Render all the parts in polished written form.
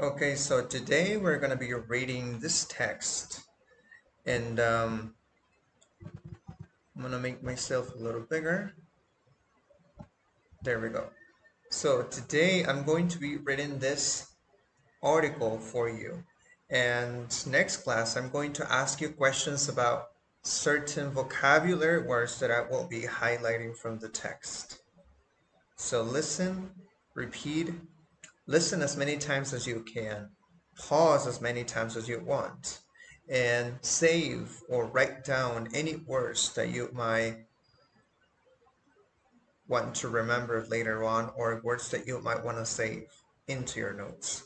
Okay, so today we're going to be reading this text, and I'm going to make myself a little bigger. There we go. So today I'm going to be reading this article for you, and next class I'm going to ask you questions about certain vocabulary words that I will be highlighting from the text. So listen, repeat, listen as many times as you can, pause as many times as you want, and save or write down any words that you might want to remember later on, or words that you might want to save into your notes.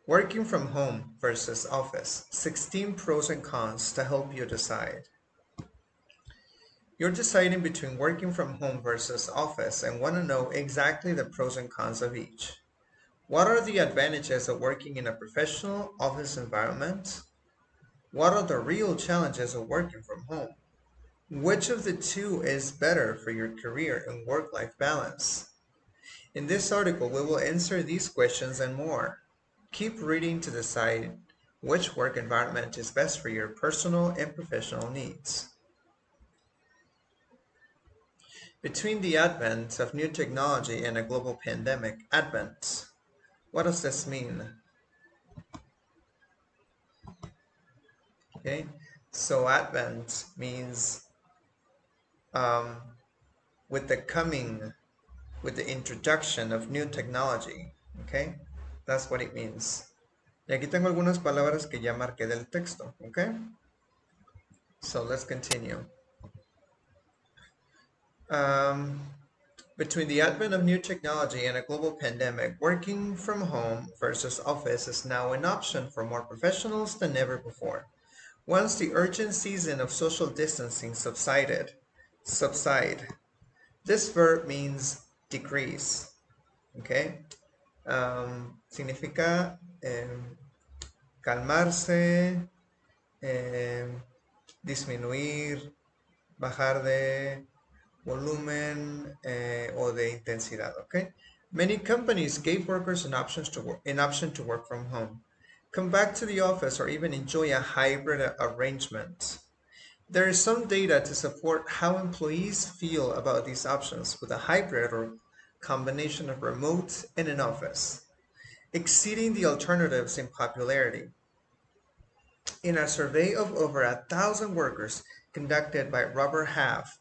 Working from home versus office, 16 pros and cons to help you decide. You're deciding between working from home versus office and want to know exactly the pros and cons of each. What are the advantages of working in a professional office environment? What are the real challenges of working from home? Which of the two is better for your career and work-life balance? In this article, we will answer these questions and more. Keep reading to decide which work environment is best for your personal and professional needs. Between the advent of new technology and a global pandemic, advent. What does this mean? Okay, so advent means with the coming, with the introduction of new technology. Okay, that's what it means. Y aquí tengo algunas palabras que ya marqué del texto. Okay, so let's continue. Between the advent of new technology and a global pandemic, working from home versus office is now an option for more professionals than ever before. Once the urgent season of social distancing subside. This verb means decrease. Okay? Significa calmarse, disminuir, bajar de volumen o de intensidad. Okay? Many companies gave workers an option to work from home, come back to the office, or even enjoy a hybrid arrangement. There is some data to support how employees feel about these options with a hybrid or combination of remote and in office, exceeding the alternatives in popularity. In a survey of over 1,000 workers conducted by Robert Half,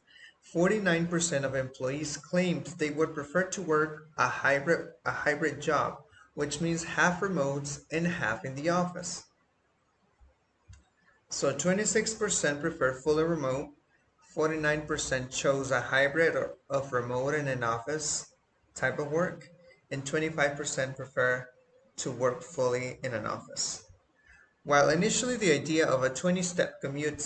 49% of employees claimed they would prefer to work a hybrid job, which means half remote and half in the office. So 26% prefer fully remote, 49% chose a hybrid of remote and in office type of work, and 25% prefer to work fully in an office. While initially the idea of a 20-step commute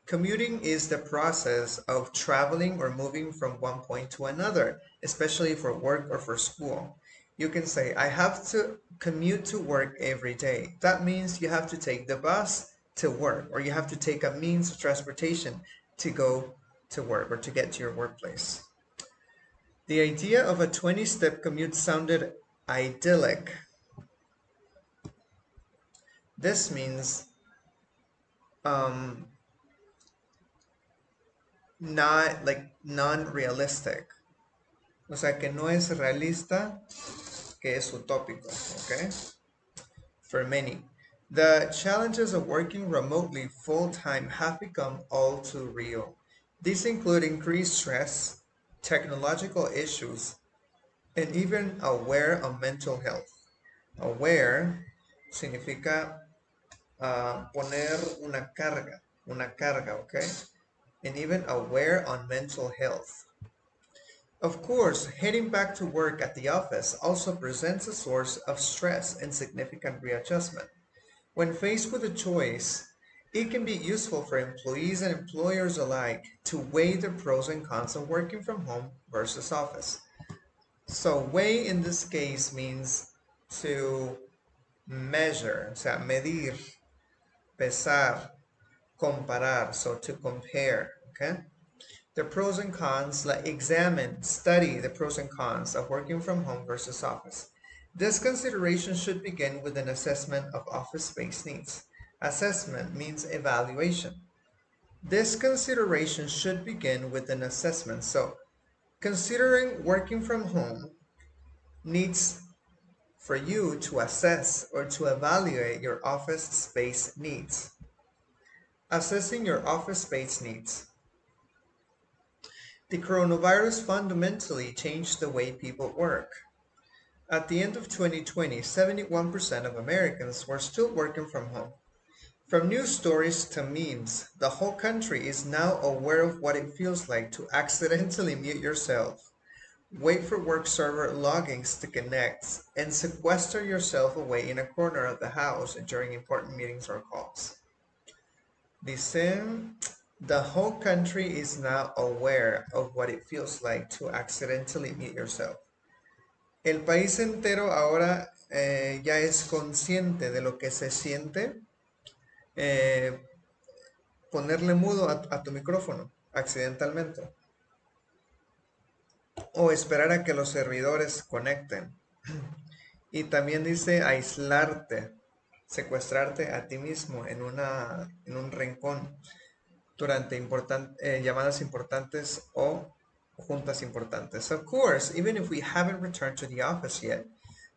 commuting is the process of traveling or moving from one point to another, especially for work or for school. You can say, I have to commute to work every day. That means you have to take the bus to work, or you have to take a means of transportation to go to work or to get to your workplace. The idea of a 20-step commute sounded idyllic. This means not like non-realistic. O sea, que no es realista, que es utópico, okay? For many, the challenges of working remotely full-time have become all too real. These include increased stress, technological issues, and even aware of mental health. Aware significa poner una carga, okay? And even aware on mental health. Of course, heading back to work at the office also presents a source of stress and significant readjustment. When faced with a choice, it can be useful for employees and employers alike to weigh the pros and cons of working from home versus office. So weigh in this case means to measure, o sea, medir, pesar, comparar, so to compare, okay? The pros and cons, like examine, study the pros and cons of working from home versus office. This consideration should begin with an assessment of office space needs. Assessment means evaluation. This consideration should begin with an assessment. So, considering working from home needs for you to assess or to evaluate your office space needs. Assessing your office space needs. The coronavirus fundamentally changed the way people work. At the end of 2020, 71% of Americans were still working from home. From news stories to memes, the whole country is now aware of what it feels like to accidentally mute yourself, wait for work server logins to connect, and sequester yourself away in a corner of the house during important meetings or calls. Dice, the whole country is now aware of what it feels like to accidentally mute yourself. El país entero ahora ya es consciente de lo que se siente eh, ponerle mudo a tu micrófono accidentalmente o esperar a que los servidores conecten. Y también dice aislarte, secuestrarte a ti mismo en un rincón durante llamadas importantes o juntas importantes. Of course, even if we haven't returned to the office yet,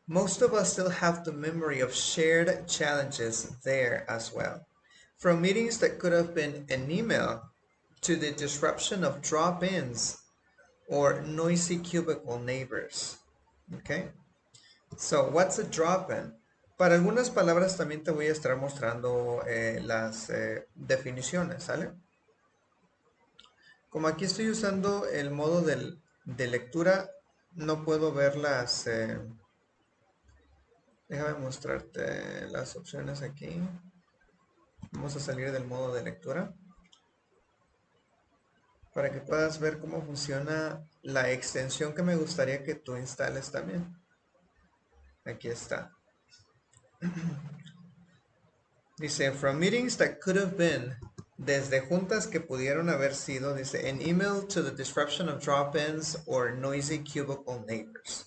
most of us still have the memory of shared challenges there as well. From meetings that could have been an email to the disruption of drop-ins or noisy cubicle neighbors. Okay? So, what's a drop-in? Para algunas palabras también te voy a estar mostrando las definiciones, ¿sale? Como aquí estoy usando el modo de lectura, no puedo ver las... déjame mostrarte las opciones aquí. Vamos a salir del modo de lectura para que puedas ver cómo funciona la extensión que me gustaría que tú instales también. Aquí está. Dice, from meetings that could have been, desde juntas que pudieron haber sido, dice, an email to the disruption of drop-ins or noisy cubicle neighbors.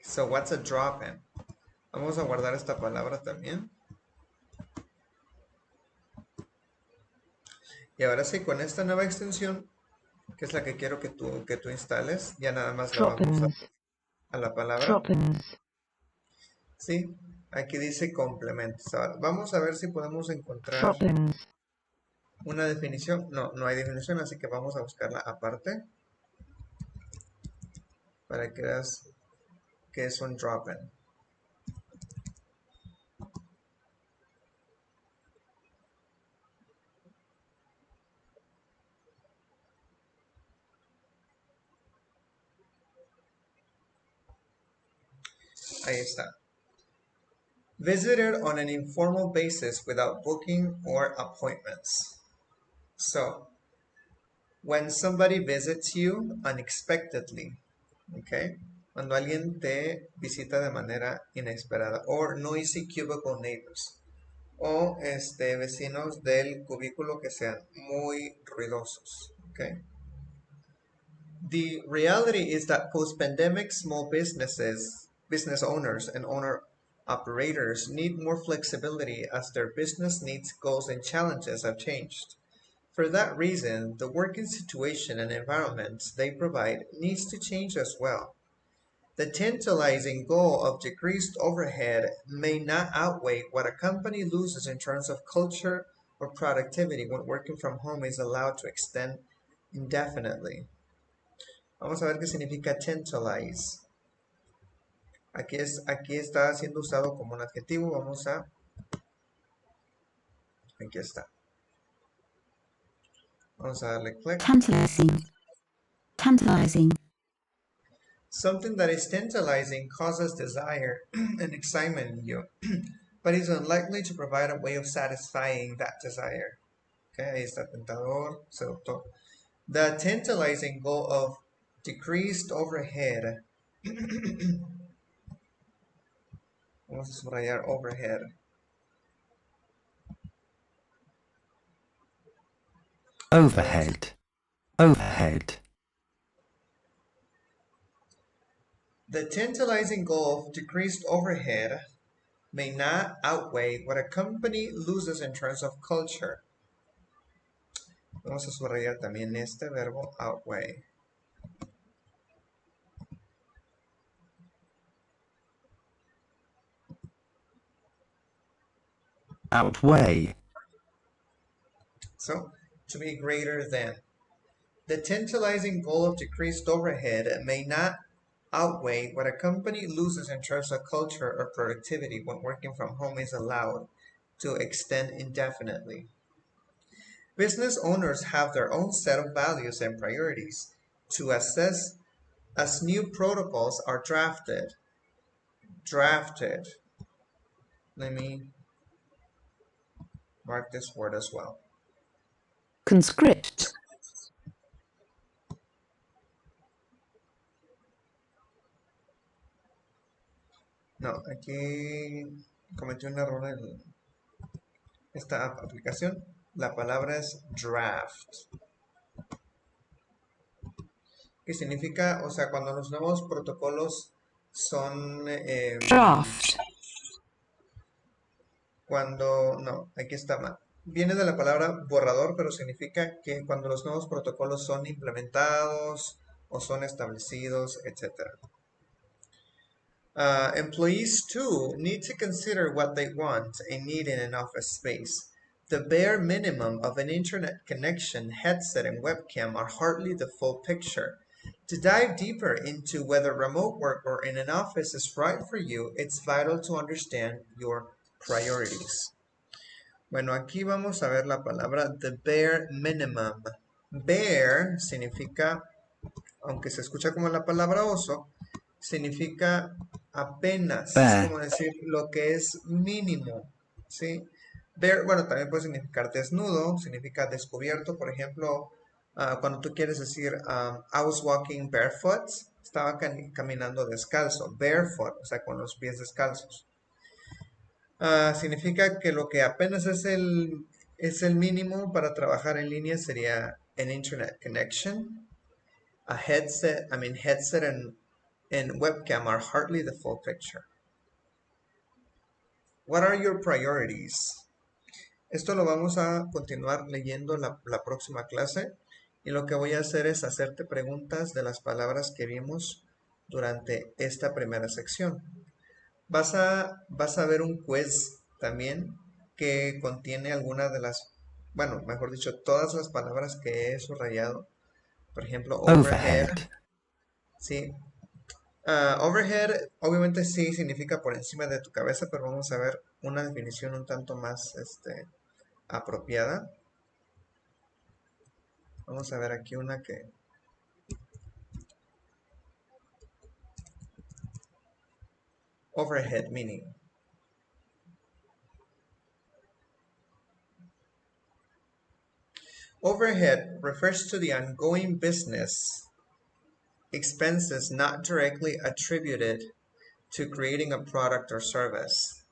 So what's a drop-in? Vamos a guardar esta palabra también. Y ahora sí, con esta nueva extensión, que es la que quiero que tú instales, ya nada más la vamos a la palabra. Drop-ins. Sí, aquí dice complementos. Ahora, vamos a ver si podemos encontrar Drop-ins. una definición. No, no hay definición, así que vamos a buscarla aparte para que veas que es un drop-in. Ahí está. Visited on an informal basis without booking or appointments. So, when somebody visits you unexpectedly, okay? Cuando alguien te visita de manera inesperada. Or noisy cubicle neighbors. O vecinos del cubículo que sean muy ruidosos, okay? The reality is that post-pandemic small business owners and owner operators need more flexibility as their business needs, goals, and challenges have changed. For that reason, the working situation and environment they provide needs to change as well. The tantalizing goal of decreased overhead may not outweigh what a company loses in terms of culture or productivity when working from home is allowed to extend indefinitely. Vamos a ver qué significa tantalize. Aquí está siendo usado como un adjetivo. Aquí está. Vamos a darle clic. Tantalizing. Tantalizing. Something that is tantalizing causes desire and excitement in you, but is unlikely to provide a way of satisfying that desire. Okay, ahí está tentador, seductor. The tantalizing goal of decreased overhead. Vamos a subrayar overhead. Overhead. Overhead. The tantalizing goal of decreased overhead may not outweigh what a company loses in terms of culture. Vamos a subrayar también este verbo outweigh. Outweigh. So, to be greater than. The tantalizing goal of decreased overhead may not outweigh what a company loses in terms of culture or productivity when working from home is allowed to extend indefinitely. Business owners have their own set of values and priorities to assess as new protocols are drafted. Let me mark this word as well. Conscript. No, aquí cometí un error en esta aplicación. La palabra es draft. ¿Qué significa? O sea, cuando los nuevos protocolos son... Draft. no, aquí está mal. Viene de la palabra borrador, pero significa que cuando los nuevos protocolos son implementados o son establecidos, etc. Employees too need to consider what they want and need in an office space. The bare minimum of an internet connection, headset, and webcam are hardly the full picture. To dive deeper into whether remote work or in an office is right for you, it's vital to understand your priorities. Bueno, aquí vamos a ver la palabra the bare minimum. Bare significa, aunque se escucha como la palabra oso, significa apenas. Es Bare. como decir lo que es mínimo, ¿sí? Bare, bueno, también puede significar desnudo, significa descubierto. Por ejemplo, cuando tú quieres decir I was walking barefoot, estaba caminando descalzo, barefoot, o sea, con los pies descalzos. Significa que lo que apenas es el mínimo para trabajar en línea sería an internet connection. A headset, headset and webcam are hardly the full picture. What are your priorities? Esto lo vamos a continuar leyendo la próxima clase y lo que voy a hacer es hacerte preguntas de las palabras que vimos durante esta primera sección. Vas a ver un quiz también que contiene algunas de las, bueno, mejor dicho, todas las palabras que he subrayado. Por ejemplo, overhead. Overhead. Sí. Overhead, obviamente sí significa por encima de tu cabeza, pero vamos a ver una definición un tanto más apropiada. Vamos a ver aquí una que... Overhead meaning. Overhead refers to the ongoing business expenses not directly attributed to creating a product or service.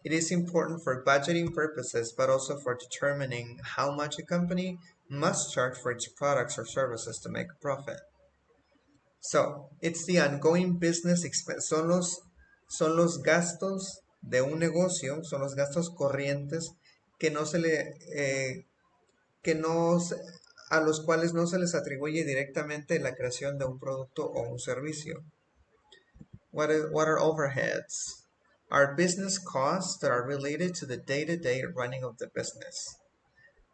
It is important for budgeting purposes, but also for determining how much a company must charge for its products or services to make a profit. So, it's the ongoing business expense. Son los gastos de un negocio, son los gastos corrientes que no se le, que no, a los cuales no se les atribuye directamente la creación de un producto o un servicio. What are overheads? Are business costs that are related to the day-to-day running of the business.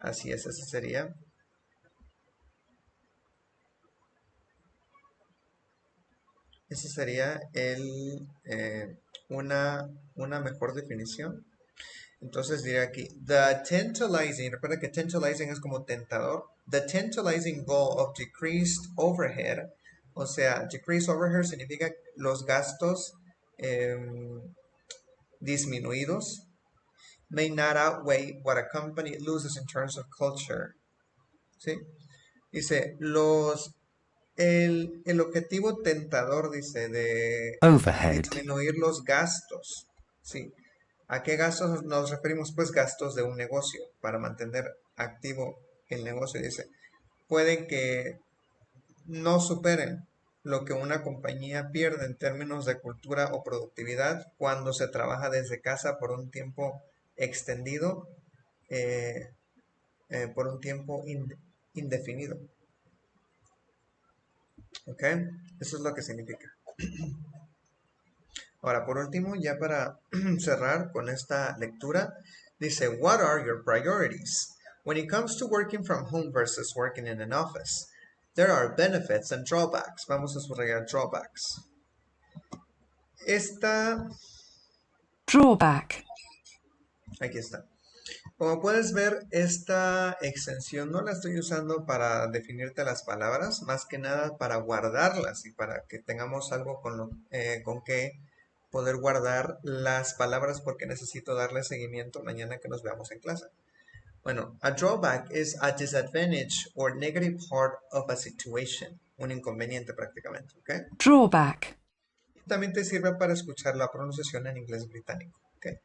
Así es, ese sería. Ese sería una mejor definición. Entonces diré aquí, the tantalizing, recuerda que tantalizing es como tentador. The tantalizing goal of decreased overhead, o sea, decreased overhead significa los gastos disminuidos, may not outweigh what a company loses in terms of culture. ¿Sí? Dice, el objetivo tentador, dice, de Overhead. disminuir los gastos. ¿Sí? ¿A qué gastos referimos? Pues gastos de un negocio para mantener activo el negocio. Dice, pueden que no superen lo que una compañía pierde en términos de cultura o productividad cuando se trabaja desde casa por un tiempo extendido, eh, por un tiempo indefinido. ¿Ok? Eso es lo que significa. Ahora, por último, ya para cerrar con esta lectura, dice, what are your priorities? When it comes to working from home versus working in an office, there are benefits and drawbacks. Vamos a subrayar drawbacks. Drawback. Aquí está. Como puedes ver, esta extensión no la estoy usando para definirte las palabras, más que nada para guardarlas y para que tengamos algo con que poder guardar las palabras porque necesito darle seguimiento mañana que nos veamos en clase. Bueno, a drawback is a disadvantage or negative part of a situation. Un inconveniente prácticamente, ¿ok? Drawback. También te sirve para escuchar la pronunciación en inglés británico, ¿ok?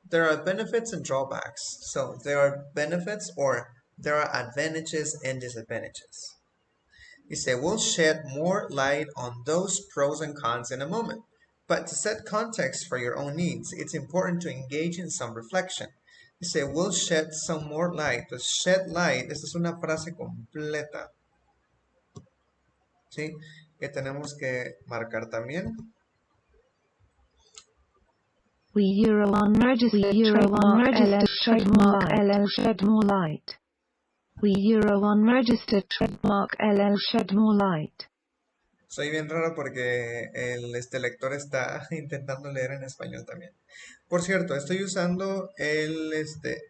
There are benefits and drawbacks. So, there are benefits or there are advantages and disadvantages. Dice, we'll shed more light on those pros and cons in a moment. But to set context for your own needs, it's important to engage in some reflection. Dice, we'll shed some more light. Pues shed light, esta es una frase completa, ¿sí? Que tenemos que marcar también. We Euro unregistered trademark LL shed more light. We Euro unregistered trademark LL shed more light. Soy bien raro porque el lector está intentando leer en español también. Por cierto, estoy usando el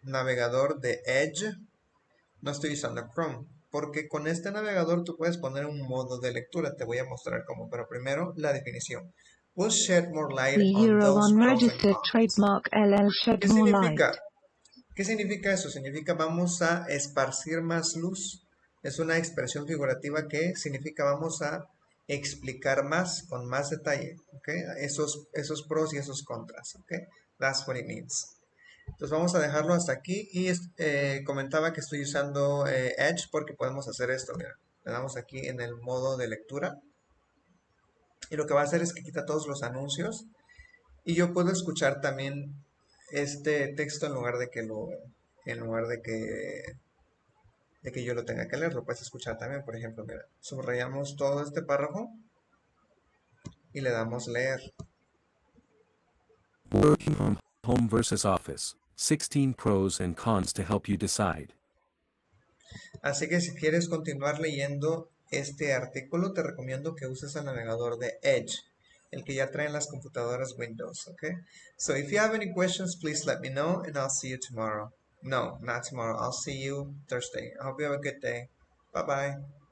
navegador de Edge, no estoy usando Chrome, porque con este navegador tú puedes poner un modo de lectura. Te voy a mostrar cómo, pero primero la definición. We'll shed more light We on Euro those pros and unregistered cons. trademark LL shed ¿Qué more significa? light. ¿Qué significa eso? Significa vamos a esparcir más luz. Es una expresión figurativa que significa vamos a explicar más con más detalle, ¿ok? Esos pros y esos contras, ¿ok? That's what it means. Entonces vamos a dejarlo hasta aquí y comentaba que estoy usando Edge porque podemos hacer esto, mira. Le damos aquí en el modo de lectura y lo que va a hacer es que quita todos los anuncios y yo puedo escuchar también este texto en lugar de que yo lo tenga que leer, lo puedes escuchar también. Por ejemplo, mira, subrayamos todo este párrafo y le damos leer. Working from home versus office. 16 pros and cons to help you decide. Así que si quieres continuar leyendo este artículo, te recomiendo que uses el navegador de Edge, el que ya traen las computadoras Windows, okay? So if you have any questions, please let me know and I'll see you tomorrow. No, not tomorrow. I'll see you Thursday. I hope you have a good day. Bye-bye.